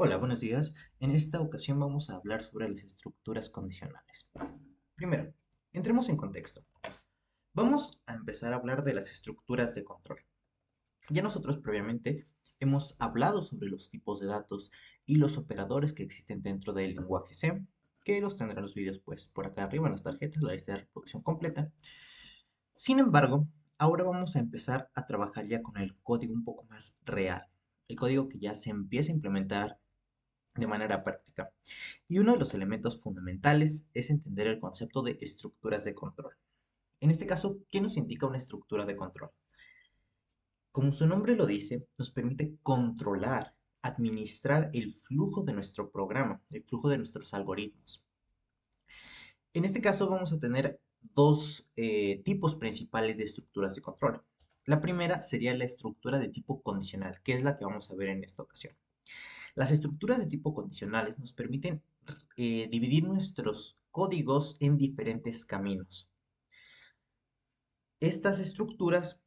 Hola, buenos días. En esta ocasión vamos a hablar sobre las estructuras condicionales. Primero, entremos en contexto. Vamos a empezar a hablar de las estructuras de control. Ya nosotros previamente hemos hablado sobre los tipos de datos y los operadores que existen dentro del lenguaje C, que los tendrán los vídeos pues por acá arriba en las tarjetas, la lista de reproducción completa. Sin embargo, ahora vamos a empezar a trabajar ya con el código un poco más real, el código que ya se empieza a implementar de manera práctica. Y uno de los elementos fundamentales es entender el concepto de estructuras de control. En este caso, ¿qué nos indica una estructura de control? Como su nombre lo dice, nos permite controlar, administrar el flujo de nuestro programa, el flujo de nuestros algoritmos. En este caso vamos a tener dos tipos principales de estructuras de control. La primera sería la estructura de tipo condicional, que es la que vamos a ver en esta ocasión. Las estructuras de tipo condicionales nos permiten dividir nuestros códigos en diferentes caminos. Estas estructuras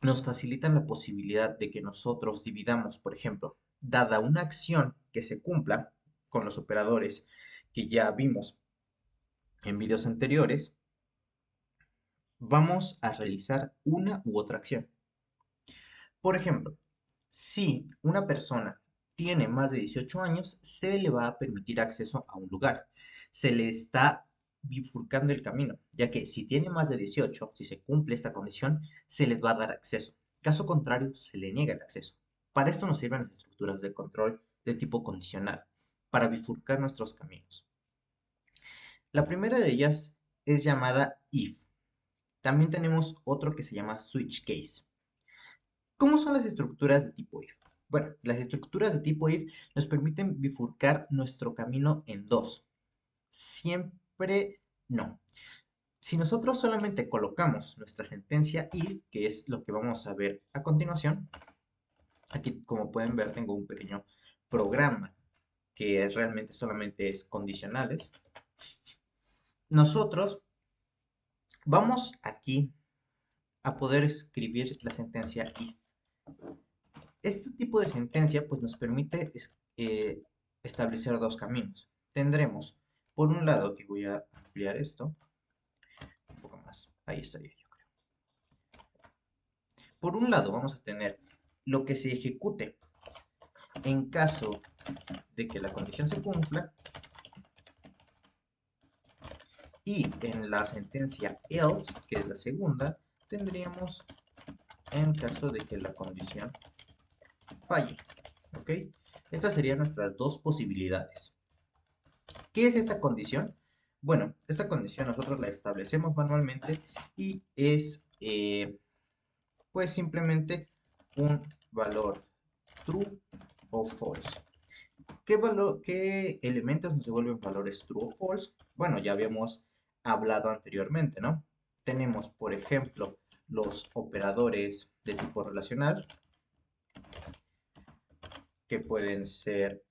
nos facilitan la posibilidad de que nosotros dividamos, por ejemplo, dada una acción que se cumpla con los operadores que ya vimos en videos anteriores, vamos a realizar una u otra acción. Por ejemplo, si una persona tiene más de 18 años, se le va a permitir acceso a un lugar. Se le está bifurcando el camino, ya que si tiene más de 18, si se cumple esta condición, se les va a dar acceso. Caso contrario, se le niega el acceso. Para esto nos sirven las estructuras de control de tipo condicional, para bifurcar nuestros caminos. La primera de ellas es llamada if. También tenemos otro que se llama switch case. ¿Cómo son las estructuras de tipo if? Bueno, las estructuras de tipo if nos permiten bifurcar nuestro camino en dos. Siempre no. Si nosotros solamente colocamos nuestra sentencia if, que es lo que vamos a ver a continuación, aquí como pueden ver tengo un pequeño programa que realmente solamente es condicionales. Nosotros vamos aquí a poder escribir la sentencia if. Este tipo de sentencia pues, nos permite establecer dos caminos. Tendremos, por un lado, y voy a ampliar esto un poco más, ahí estaría yo creo. Por un lado vamos a tener lo que se ejecute en caso de que la condición se cumpla y en la sentencia else, que es la segunda, tendríamos en caso de que la condición falle. ¿Ok? Estas serían nuestras dos posibilidades. ¿Qué es esta condición? Bueno, esta condición nosotros la establecemos manualmente y es pues simplemente un valor true o false. ¿Qué elementos nos devuelven valores true o false? Bueno, ya habíamos hablado anteriormente, ¿no? Tenemos, por ejemplo, los operadores de tipo relacional, que pueden ser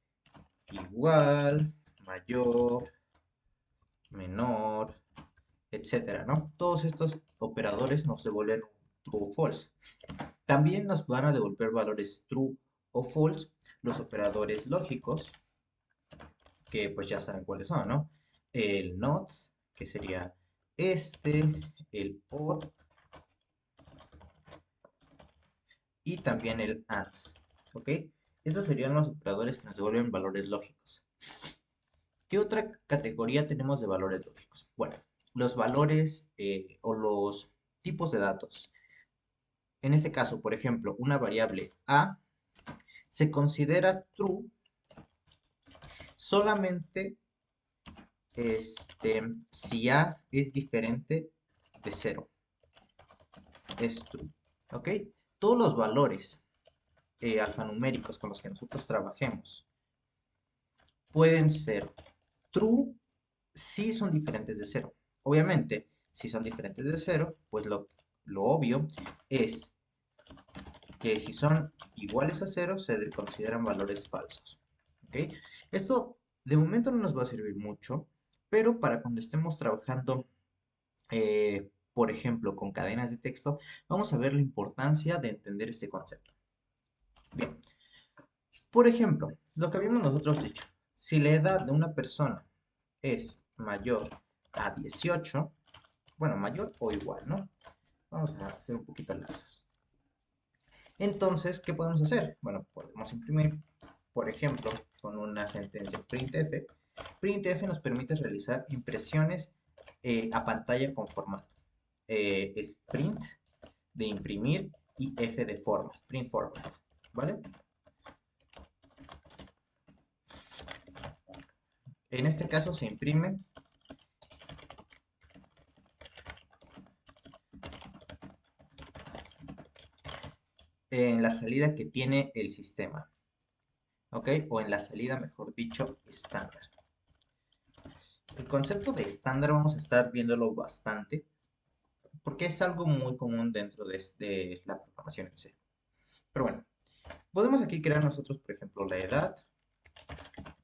igual, mayor, menor, etcétera, ¿no? Todos estos operadores nos devuelven true o false. También nos van a devolver valores true o false los operadores lógicos, que pues ya saben cuáles son, ¿no? El not, que sería este, el or y también el and, ¿ok? Estos serían los operadores que nos devuelven valores lógicos. ¿Qué otra categoría tenemos de valores lógicos? Bueno, los valores o los tipos de datos. En este caso, por ejemplo, una variable a se considera true solamente si a es diferente de cero. Es true. ¿Ok? Todos los valores alfanuméricos con los que nosotros trabajemos pueden ser true si son diferentes de cero. Obviamente, si son diferentes de cero, pues lo obvio es que si son iguales a cero, se consideran valores falsos. ¿Ok? Esto de momento no nos va a servir mucho, pero para cuando estemos trabajando, por ejemplo, con cadenas de texto, vamos a ver la importancia de entender este concepto. Bien, Por ejemplo, lo que habíamos nosotros dicho, si la edad de una persona es mayor a 18, bueno, mayor o igual, ¿no? Vamos a hacer un poquito largos. Entonces, ¿qué podemos hacer? Bueno, podemos imprimir, por ejemplo, con una sentencia printf. Printf nos permite realizar impresiones a pantalla con formato. Es print de imprimir y f de format, print format, ¿vale? En este caso se imprime en la salida que tiene el sistema, ¿ok? O en la salida, mejor dicho, estándar. El concepto de estándar vamos a estar viéndolo bastante, porque es algo muy común dentro de la programación en C. Pero bueno, podemos aquí crear nosotros, por ejemplo, la edad,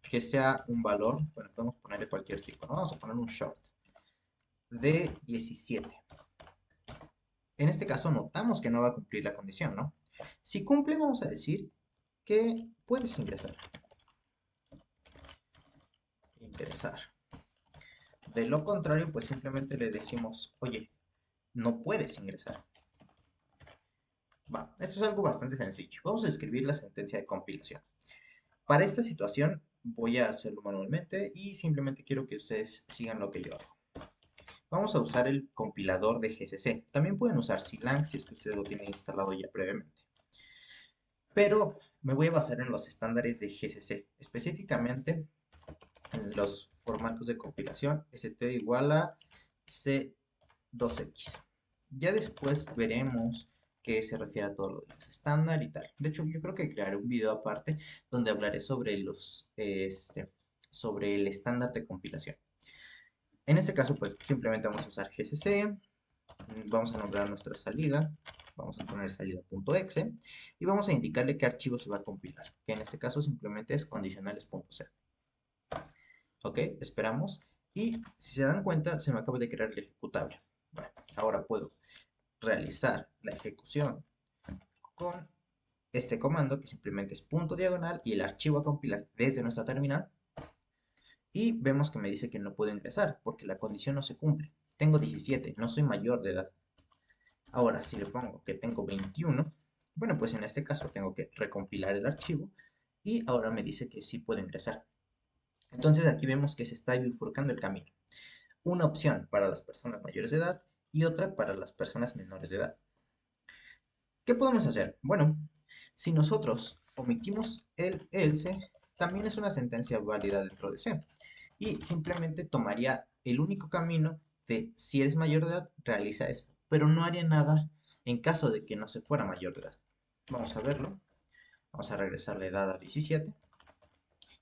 que sea un valor, bueno, podemos ponerle cualquier tipo, ¿no? Vamos a poner un short de 17. En este caso notamos que no va a cumplir la condición, ¿no? Si cumple, vamos a decir que puedes ingresar. Ingresar. De lo contrario, pues simplemente le decimos, oye, no puedes ingresar. Va, esto es algo bastante sencillo. Vamos a escribir la sentencia de compilación. Para esta situación voy a hacerlo manualmente y simplemente quiero que ustedes sigan lo que yo hago. Vamos a usar el compilador de GCC. También pueden usar Clang si es que ustedes lo tienen instalado ya previamente. Pero me voy a basar en los estándares de GCC, específicamente en los formatos de compilación st igual a c2x. Ya después veremos qué se refiere a todo lo de los estándar y tal. De hecho, yo creo que crearé un video aparte donde hablaré sobre sobre el estándar de compilación. En este caso, pues simplemente vamos a usar GCC, vamos a nombrar nuestra salida, vamos a poner salida.exe y vamos a indicarle qué archivo se va a compilar, que en este caso simplemente es condicionales.c. Ok, esperamos. Y si se dan cuenta, se me acaba de crear el ejecutable. Bueno, ahora puedo realizar la ejecución con este comando que simplemente es punto diagonal y el archivo a compilar desde nuestra terminal. Y vemos que me dice que no puedo ingresar porque la condición no se cumple. Tengo 17, no soy mayor de edad. Ahora, si le pongo que tengo 21, bueno, pues en este caso tengo que recompilar el archivo y ahora me dice que sí puedo ingresar. Entonces aquí vemos que se está bifurcando el camino. Una opción para las personas mayores de edad y otra para las personas menores de edad. ¿Qué podemos hacer? Bueno, si nosotros omitimos el else, también es una sentencia válida dentro de C. Y simplemente tomaría el único camino de si eres mayor de edad, realiza esto. Pero no haría nada en caso de que no se fuera mayor de edad. Vamos a verlo. Vamos a regresar la edad a 17.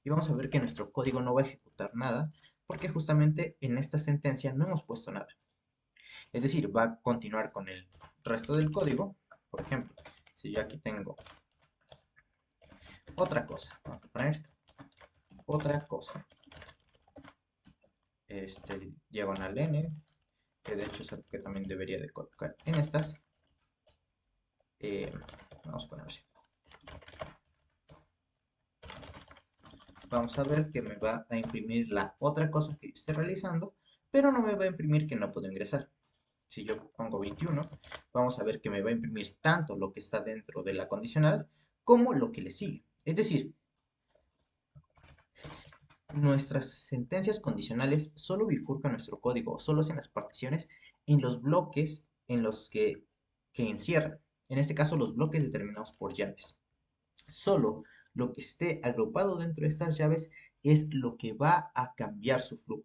Y vamos a ver que nuestro código no va a ejecutar nada porque justamente en esta sentencia no hemos puesto nada. Es decir, va a continuar con el resto del código. Por ejemplo, si yo aquí tengo otra cosa, vamos a poner otra cosa, diagonal n, que de hecho es algo que también debería de colocar en estas. Vamos a poner así. Vamos a ver que me va a imprimir la otra cosa que yo esté realizando, pero no me va a imprimir que no puedo ingresar. Si yo pongo 21, vamos a ver que me va a imprimir tanto lo que está dentro de la condicional como lo que le sigue. Es decir, nuestras sentencias condicionales solo bifurcan nuestro código, solo hacen las particiones en los bloques en los que encierran. En este caso, los bloques determinados por llaves. Solo lo que esté agrupado dentro de estas llaves es lo que va a cambiar su flujo.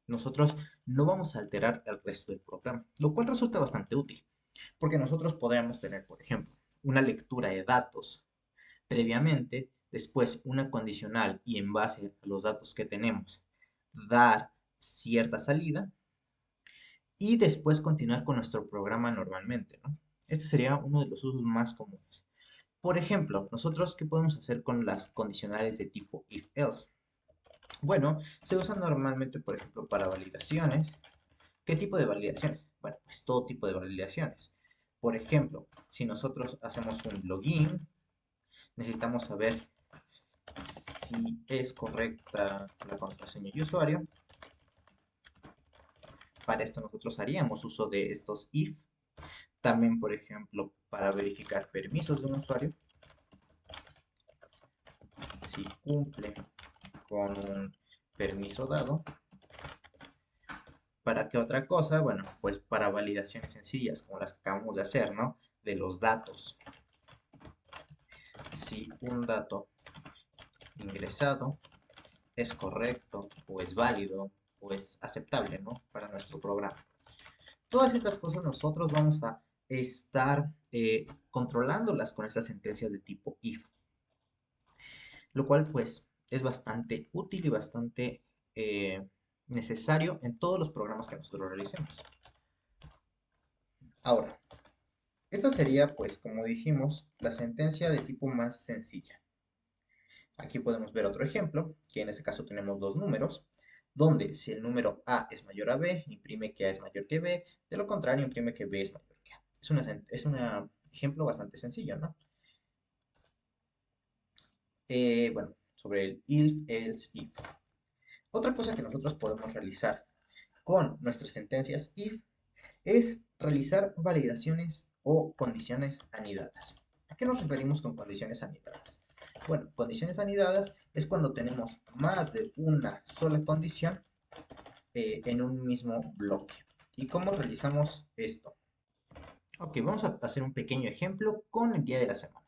Nosotros no vamos a alterar el resto del programa, lo cual resulta bastante útil, porque nosotros podríamos tener, por ejemplo, una lectura de datos previamente, después una condicional y en base a los datos que tenemos, dar cierta salida y después continuar con nuestro programa normalmente, ¿no? Este sería uno de los usos más comunes. Por ejemplo, nosotros, ¿qué podemos hacer con las condicionales de tipo if-else? Bueno, se usan normalmente, por ejemplo, para validaciones. ¿Qué tipo de validaciones? Bueno, pues todo tipo de validaciones. Por ejemplo, si nosotros hacemos un login, necesitamos saber si es correcta la contraseña y usuario. Para esto nosotros haríamos uso de estos if. También, por ejemplo, para verificar permisos de un usuario, si cumple con un permiso dado. ¿Para qué otra cosa? Bueno, pues para validaciones sencillas, como las que acabamos de hacer, ¿no? De los datos. Si un dato ingresado es correcto, o es válido, o es aceptable, ¿no? Para nuestro programa. Todas estas cosas nosotros vamos a estar controlándolas con estas sentencias de tipo if. Lo cual, pues, es bastante útil y bastante necesario en todos los programas que nosotros realicemos. Ahora, esta sería, pues, como dijimos, la sentencia de tipo más sencilla. Aquí podemos ver otro ejemplo, que en este caso tenemos dos números, donde si el número A es mayor a B, imprime que A es mayor que B, de lo contrario, imprime que B es mayor que A. Es un ejemplo bastante sencillo, ¿no? Bueno, sobre el if, else, if. Otra cosa que nosotros podemos realizar con nuestras sentencias if es realizar validaciones o condiciones anidadas. ¿A qué nos referimos con condiciones anidadas? Bueno, condiciones anidadas es cuando tenemos más de una sola condición en un mismo bloque. ¿Y cómo realizamos esto? Ok, vamos a hacer un pequeño ejemplo con el día de la semana.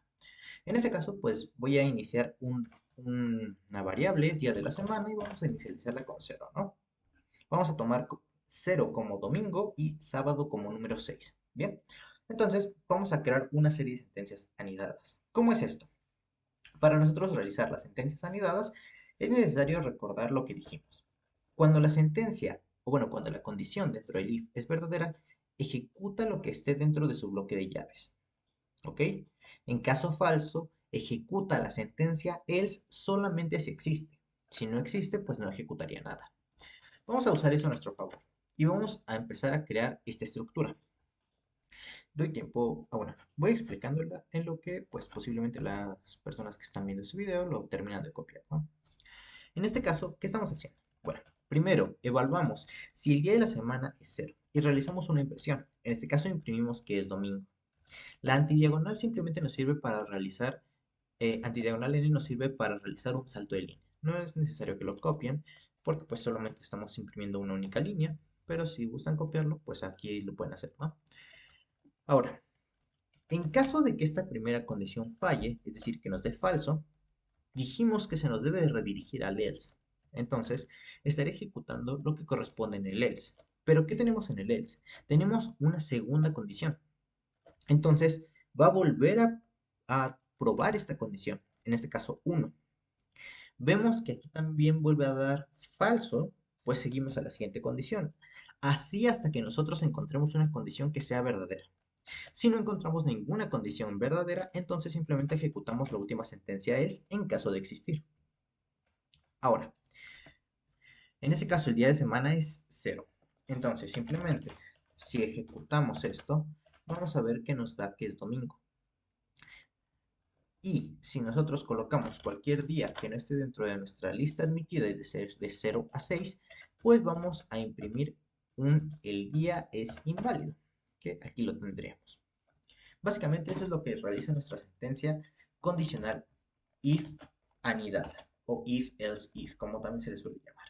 En este caso, pues voy a iniciar una variable, día de la semana, y vamos a inicializarla con 0, ¿no? Vamos a tomar 0 como domingo y sábado como número 6. Bien, entonces vamos a crear una serie de sentencias anidadas. ¿Cómo es esto? Para nosotros realizar las sentencias anidadas es necesario recordar lo que dijimos. Cuando la sentencia, o bueno, cuando la condición dentro del if es verdadera, ejecuta lo que esté dentro de su bloque de llaves. ¿Ok? En caso falso, ejecuta la sentencia else solamente si existe. Si no existe, pues no ejecutaría nada. Vamos a usar eso a nuestro favor y vamos a empezar a crear esta estructura. Doy tiempo, bueno, voy explicándola en lo que pues posiblemente las personas que están viendo este video lo terminan de copiar, ¿no? En este caso, ¿qué estamos haciendo? Bueno, primero evaluamos si el día de la semana es 0 y realizamos una impresión. En este caso imprimimos que es domingo. La antidiagonal simplemente nos sirve para realizar, antidiagonal n nos sirve para realizar un salto de línea. No es necesario que lo copien porque pues solamente estamos imprimiendo una única línea, pero si gustan copiarlo, pues aquí lo pueden hacer, ¿no? Ahora, en caso de que esta primera condición falle, es decir, que nos dé falso, dijimos que se nos debe redirigir al else. Entonces, estaré ejecutando lo que corresponde en el else. Pero, ¿qué tenemos en el else? Tenemos una segunda condición. Entonces, va a volver a probar esta condición, en este caso 1. Vemos que aquí también vuelve a dar falso, pues seguimos a la siguiente condición. Así hasta que nosotros encontremos una condición que sea verdadera. Si no encontramos ninguna condición verdadera, entonces simplemente ejecutamos la última sentencia else en caso de existir. Ahora, en este caso el día de semana es 0. Entonces simplemente si ejecutamos esto, vamos a ver que nos da que es domingo. Y si nosotros colocamos cualquier día que no esté dentro de nuestra lista admitida, es decir, de 0 a 6, pues vamos a imprimir el día es inválido, que aquí lo tendríamos. Básicamente eso es lo que realiza nuestra sentencia condicional if anidada o if else if, como también se le suele llamar.